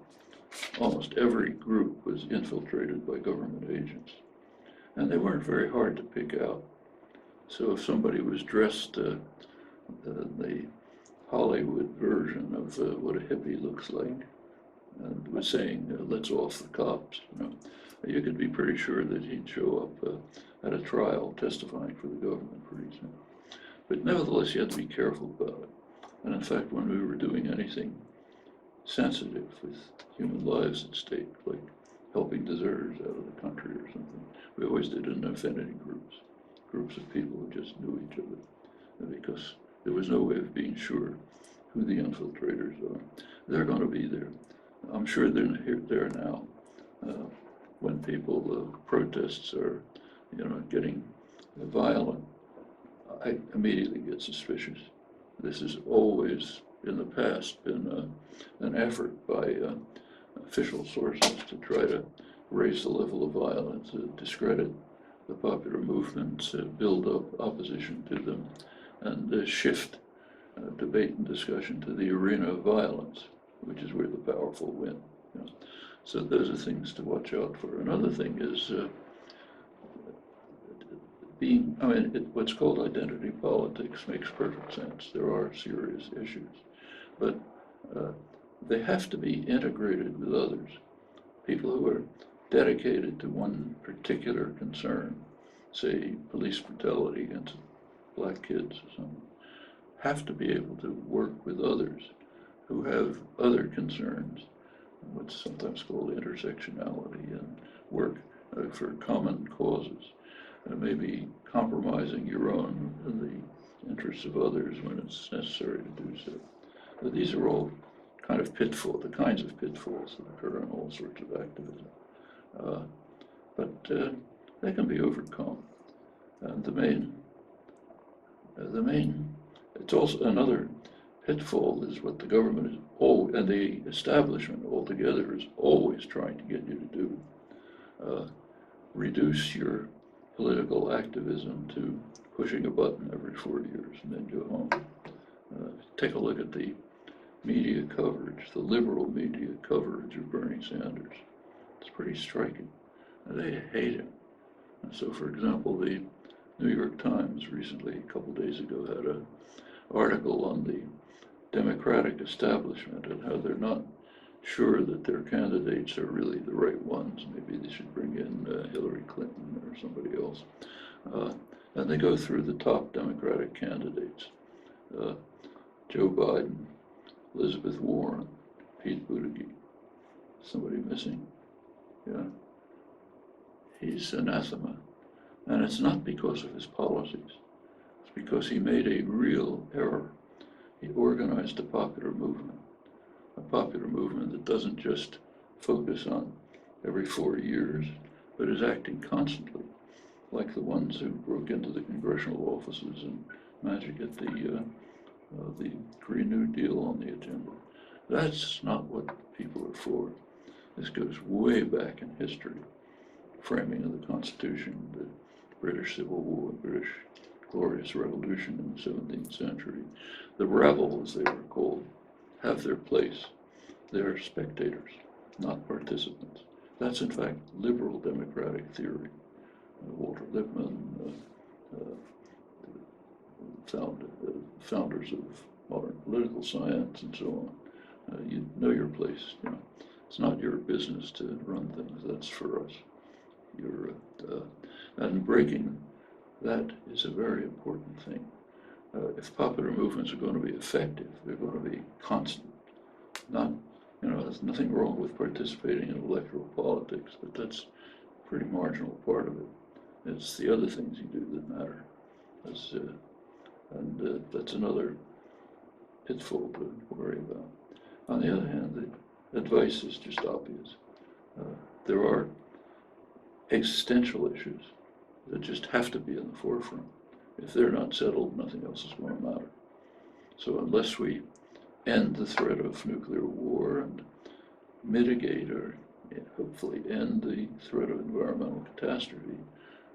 almost every group was infiltrated by government agents. And they weren't very hard to pick out. So if somebody was dressed the Hollywood version of what a hippie looks like, and was saying, let's off the cops, you could be pretty sure that he'd show up at a trial testifying for the government pretty soon. But nevertheless, you had to be careful about it. And in fact, when we were doing anything sensitive with human lives at stake, like helping deserters out of the country or something, we always did it in affinity groups of people who just knew each other, because there was no way of being sure who the infiltrators are. They're going to be there. I'm sure they're there now. When protests are, getting violent, I immediately get suspicious. This has always, in the past, been an effort by official sources to try to raise the level of violence, discredit the popular movements, build up opposition to them, and shift debate and discussion to the arena of violence, which is where the powerful win. So those are things to watch out for. Another thing is what's called identity politics makes perfect sense. There are serious issues, but they have to be integrated with others. People who are dedicated to one particular concern, say police brutality against black kids or something, have to be able to work with others who have other concerns, what's sometimes called intersectionality, and work for common causes. Maybe compromising your own in the interests of others when it's necessary to do so. But these are all kind of the kinds of pitfalls that occur in all sorts of activism. But they can be overcome. And it's also another pitfall is what the government is and the establishment altogether is always trying to get you to do. Reduce your political activism to pushing a button every 4 years and then go home. Take a look at the media coverage, the liberal media coverage of Bernie Sanders. It's pretty striking. They hate him. And so, for example, the New York Times recently, a couple days ago, had an article on the Democratic establishment and how they're not sure that their candidates are really the right ones. Maybe they should bring in Hillary Clinton or somebody else. And they go through the top Democratic candidates. Joe Biden, Elizabeth Warren, Pete Buttigieg. Somebody missing? Yeah. He's anathema. And it's not because of his policies. It's because he made a real error. He organized a popular movement that doesn't just focus on every 4 years, but is acting constantly, like the ones who broke into the congressional offices and managed to get the Green New Deal on the agenda. That's not what people are for. This goes way back in history. Framing of the Constitution, the British Civil War, British Glorious Revolution in the 17th century. The rebel, as they were called, have their place. They're spectators, not participants. That's in fact liberal democratic theory. Walter Lippmann, founders of modern political science and so on. You know your place. It's not your business to run things. That's for us. And breaking that is a very important thing. If popular movements are going to be effective, they're going to be constant. There's nothing wrong with participating in electoral politics, but that's a pretty marginal part of it. It's the other things you do that matter. That's another pitfall to worry about. On the other hand, the advice is just obvious. There are existential issues that just have to be in the forefront. If they're not settled, nothing else is going to matter. So unless we end the threat of nuclear war and mitigate or hopefully end the threat of environmental catastrophe,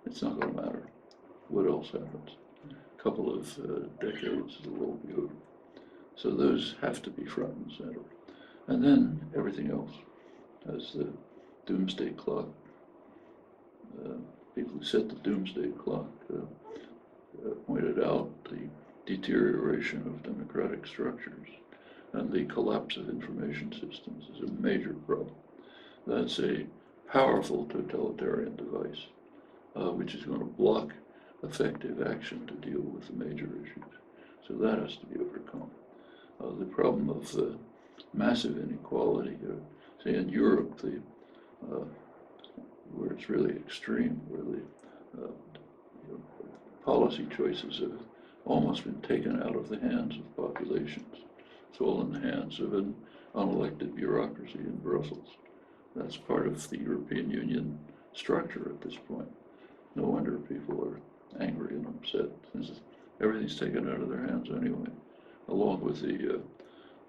it's not going to matter what else happens. A couple of decades, it will be over. So those have to be front and center. And then everything else, as the doomsday clock, people who set the doomsday clock pointed out, the deterioration of democratic structures and the collapse of information systems is a major problem. That's a powerful totalitarian device, which is going to block effective action to deal with the major issues. So that has to be overcome. The problem of massive inequality, say in Europe, where it's really extreme, where the policy choices have almost been taken out of the hands of populations. It's all in the hands of an unelected bureaucracy in Brussels. That's part of the European Union structure at this point. No wonder people are angry and upset, since everything's taken out of their hands anyway, along with the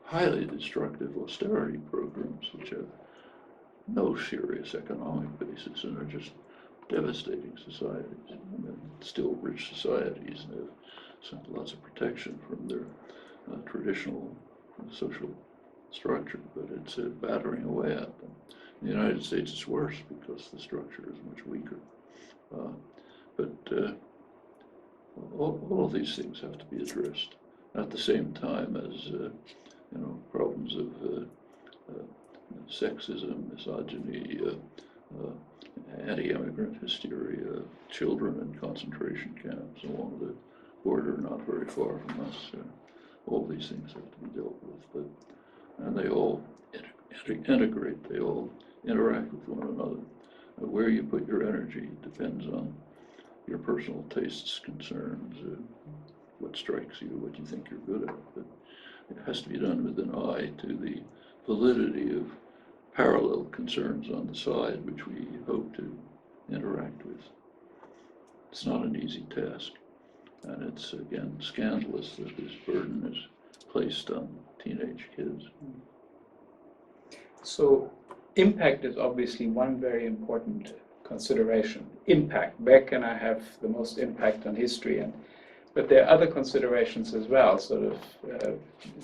highly destructive austerity programs, which have no serious economic basis and are just devastating societies. And still rich societies and have lots of protection from their traditional social structure, but it's battering away at them. In the United States, it's worse because the structure is much weaker. But all of these things have to be addressed at the same time as problems of sexism, misogyny, anti-immigrant hysteria, children in concentration camps along the border not very far from us. All these things have to be dealt with, and they all integrate, they all interact with one another. Where you put your energy depends on your personal tastes, concerns, what strikes you, what you think you're good at. But it has to be done with an eye to the validity of parallel concerns on the side, which we hope to interact with. It's not an easy task, and it's, again, scandalous that this burden is placed on teenage kids. So impact is obviously one very important consideration. Impact, where can I have the most impact on history? But there are other considerations as well, sort of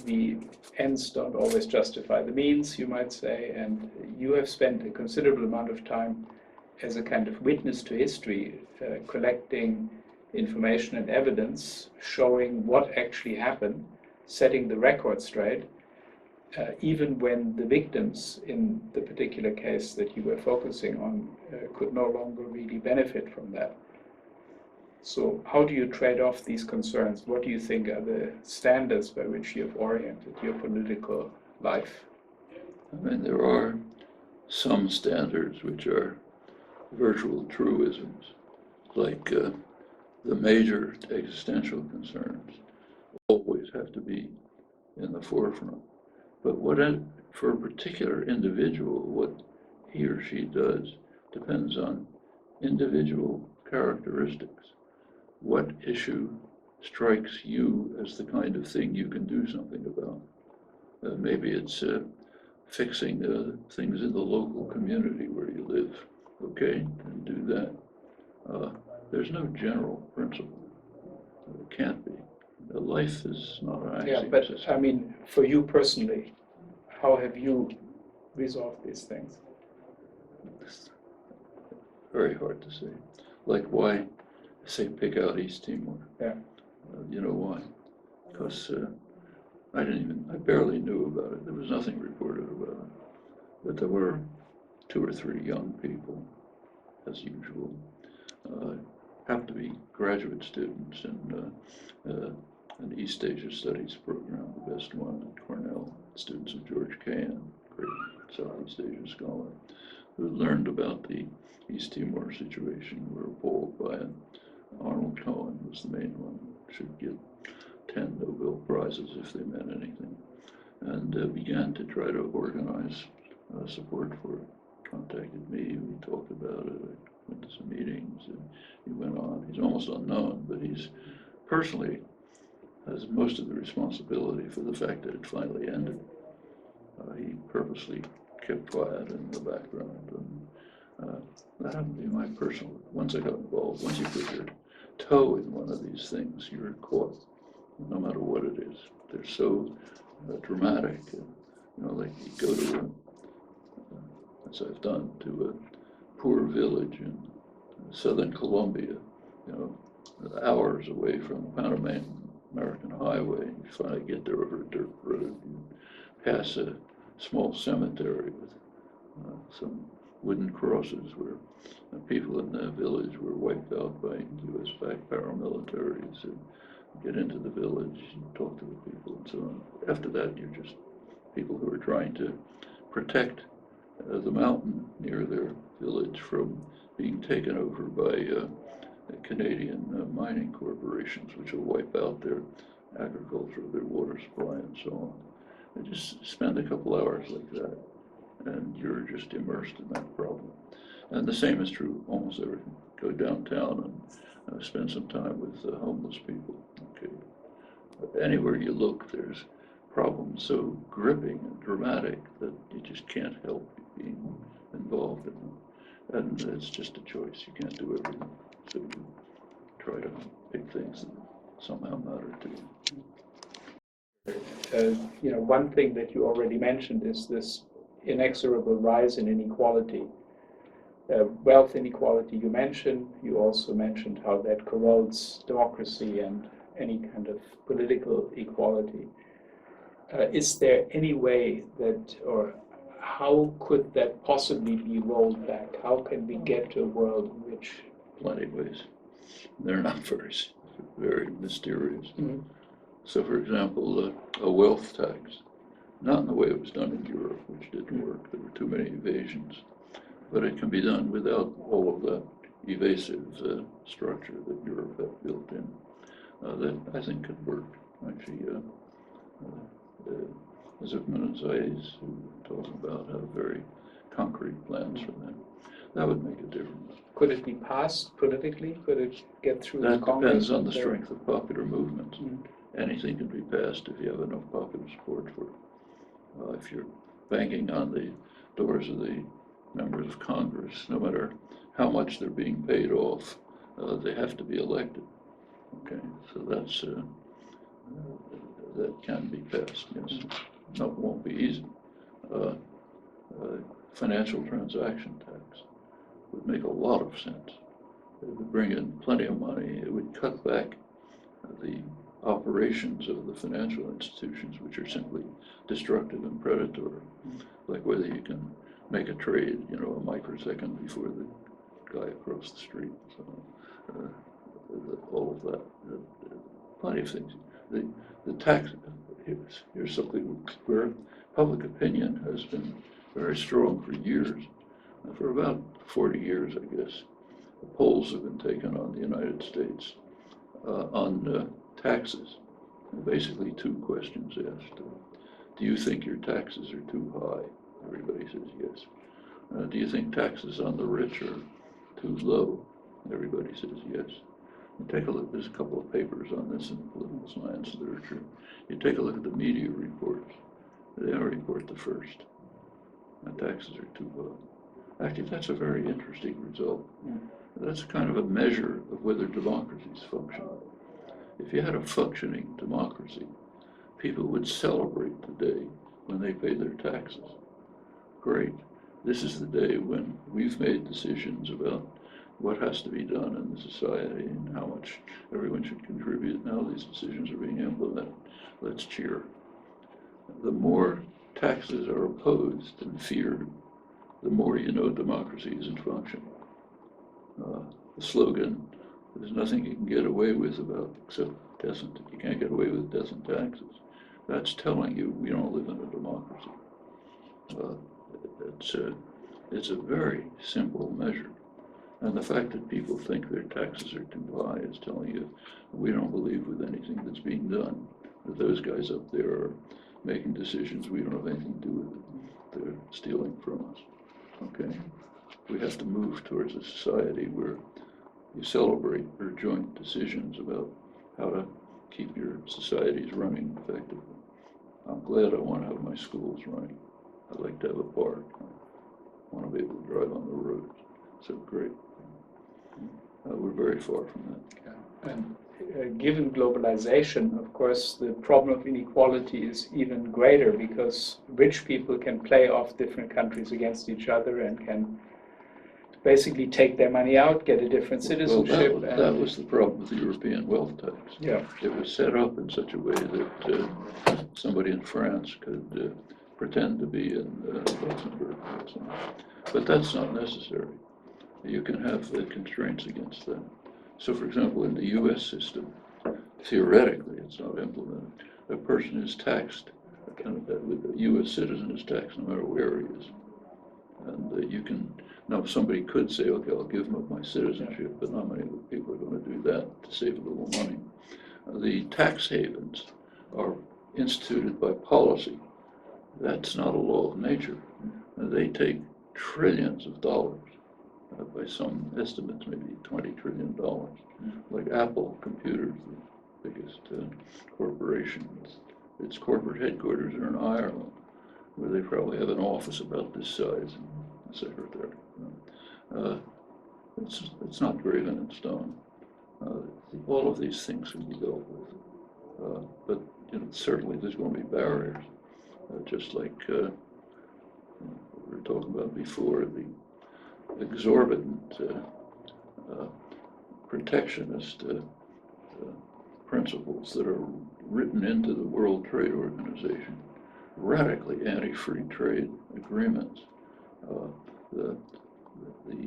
the ends don't always justify the means, you might say, and you have spent a considerable amount of time as a kind of witness to history, collecting information and evidence, showing what actually happened, setting the record straight, even when the victims in the particular case that you were focusing on could no longer really benefit from that. So how do you trade off these concerns? What do you think are the standards by which you have oriented your political life? I mean, there are some standards which are virtual truisms, like the major existential concerns always have to be in the forefront. But for a particular individual, what he or she does depends on individual characteristics. What issue strikes you as the kind of thing you can do something about? Maybe it's fixing things in the local community where you live. Okay, and do that. There's no general principle. It can't be. Life is not an axiom. Yeah, but I mean, for you personally, how have you resolved these things? It's very hard to say. Like, why say pick out East Timor? Yeah. You know why? Because I barely knew about it. There was nothing reported about it. But there were 2 or 3 young people, as usual, happened to be graduate students in an East Asia Studies program, the best one at Cornell, students of George Cahan, great Southeast Asia scholar, who learned about the East Timor situation, were appalled by it. Arnold Cohen was the main one, should get 10 Nobel Prizes if they meant anything, and began to try to organize support for it. Contacted me, we talked about it, I went to some meetings, and he went on. He's almost unknown, but he's personally has most of the responsibility for the fact that it finally ended. He purposely kept quiet in the background, and that happened to be my personal. Once I got involved, once you put your toe in one of these things, you're caught, no matter what it is. They're so dramatic. Like you go to, as I've done, to a poor village in southern Colombia, hours away from the Pan-American Highway. You finally get there over a dirt road. You pass a small cemetery with some wooden crosses where people in the village were wiped out by U.S.-backed paramilitaries. And get into the village and talk to the people and so on. After that, you're just people who are trying to protect the mountain near their village from being taken over by Canadian mining corporations, which will wipe out their agriculture, their water supply, and so on. And just spend a couple hours like that, and you're just immersed in that problem. And the same is true almost everything. Go downtown and spend some time with homeless people. Okay, but anywhere you look, there's problems so gripping and dramatic that you just can't help being involved in them. And it's just a choice. You can't do everything. So you try to pick things that somehow matter to you. One thing that you already mentioned is this inexorable rise in inequality. Wealth inequality you mentioned. You also mentioned how that corrodes democracy and any kind of political equality. Is there any way that, or how could that possibly be rolled back? How can we get to a world in which... Plenty of ways. They're not very mysterious. Mm-hmm. So, for example, a wealth tax, not in the way it was done in Europe, which didn't work. There were too many evasions. But it can be done without all of that evasive structure that Europe had built in. That I think could work. Actually, Zuckman and Zayes, who talk about have very concrete plans for that. That would make a difference. Could it be passed politically? Could it get through the Congress? That depends on the strength of popular movement. Mm-hmm. Anything can be passed if you have enough popular support for it. If you're banging on the doors of the members of Congress, no matter how much they're being paid off, they have to be elected. Okay, so that's that can be passed. Yes, no, it won't be easy. Financial transaction tax would make a lot of sense. It would bring in plenty of money. It would cut back the operations of the financial institutions, which are simply destructive and predatory, like whether you can make a trade, a microsecond before the guy across the street. So, all of that, plenty of things. The tax, here's something where public opinion has been very strong for years. For about 40 years, I guess, the polls have been taken on the United States on taxes. And basically, two questions asked. Do you think your taxes are too high? Everybody says yes. Do you think taxes on the rich are too low? Everybody says yes. You take a look, there's a couple of papers on this in political science literature. You take a look at the media reports. They don't report the first. And taxes are too low. Actually, that's a very interesting result. That's kind of a measure of whether democracies function. If you had a functioning democracy, people would celebrate the day when they pay their taxes. Great. This is the day when we've made decisions about what has to be done in the society and how much everyone should contribute. Now these decisions are being implemented. Let's cheer. The more taxes are opposed and feared, the more you know democracy isn't functioning. The slogan, there's nothing you can get away with except death and you can't get away with death and taxes. That's telling you we don't live in a democracy. It's a very simple measure. And the fact that people think their taxes are too high is telling you we don't believe with anything that's being done. That those guys up there are making decisions we don't have anything to do with it. They're stealing from us. Okay? We have to move towards a society where you celebrate your joint decisions about how to keep your societies running effectively. I'm glad I want to have my schools running. I'd like to have a park. I want to be able to drive on the roads. So great. We're very far from that. Yeah. And given globalization, of course, the problem of inequality is even greater because rich people can play off different countries against each other and can basically take their money out, get a different citizenship. Well, that was the problem with the European wealth tax. Yeah. It was set up in such a way that somebody in France could pretend to be in Luxembourg. But that's not necessary. You can have the constraints against that. So, for example, in the U.S. system, theoretically, it's not implemented. A person is taxed, with a U.S. citizen is taxed no matter where he is. And you can, now somebody could say, okay, I'll give him up my citizenship, but not many people are going to do that to save a little money. The tax havens are instituted by policy. That's not a law of nature. They take trillions of dollars. By some estimates, maybe $20 trillion. Like Apple Computers, the biggest corporation. Its corporate headquarters are in Ireland, where they probably have an office about this size and a secretary. It's not graven in stone. All of these things can be dealt with. But certainly there's going to be barriers, just like we were talking about before, the exorbitant protectionist principles that are written into the World Trade Organization, radically anti-free trade agreements. The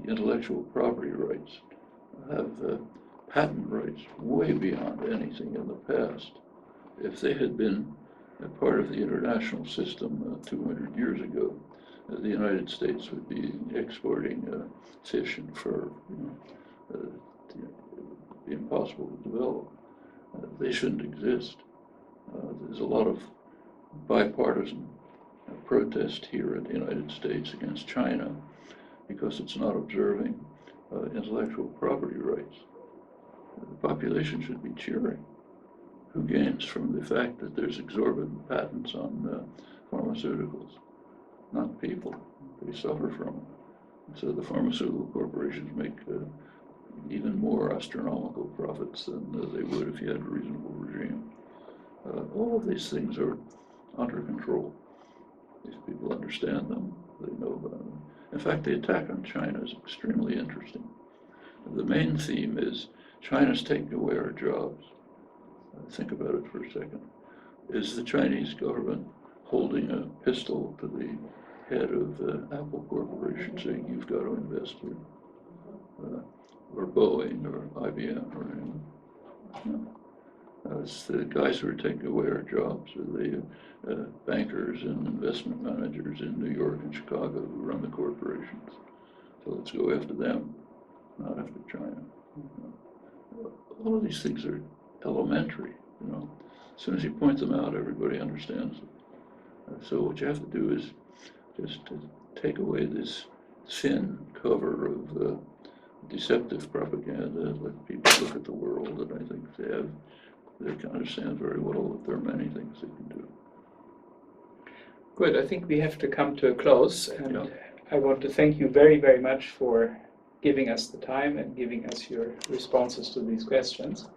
intellectual property rights have patent rights way beyond anything in the past. If they had been a part of the international system 200 years ago, the United States would be exporting fish and fur. It would be impossible to develop. They shouldn't exist. There's a lot of bipartisan protest here in the United States against China because it's not observing intellectual property rights. The population should be cheering. Who gains from the fact that there's exorbitant patents on pharmaceuticals? Not people. They suffer from it. So the pharmaceutical corporations make even more astronomical profits than they would if you had a reasonable regime. All of these things are under control. If people understand them, they know about them. In fact, the attack on China is extremely interesting. The main theme is China's taking away our jobs. Think about it for a second. Is the Chinese government holding a pistol to the head of Apple Corporation saying you've got to invest here? Or Boeing or IBM or anyone? No. It's the guys who are taking away our jobs, or the bankers and investment managers in New York and Chicago who run the corporations. So let's go after them, not after China. All of these things are elementary, As soon as you point them out, everybody understands them. So what you have to do is just to take away this thin cover of deceptive propaganda, let people look at the world, and I think they can understand very well that there are many things they can do. Good. I think we have to come to a close, and I want to thank you very, very much for giving us the time and giving us your responses to these questions.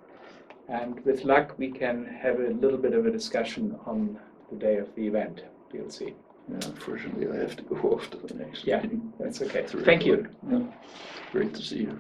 And with luck, we can have a little bit of a discussion on the day of the event. We'll see. Yeah, unfortunately, I have to go off to the next meeting. That's okay. Thank you. Yeah. Great to see you.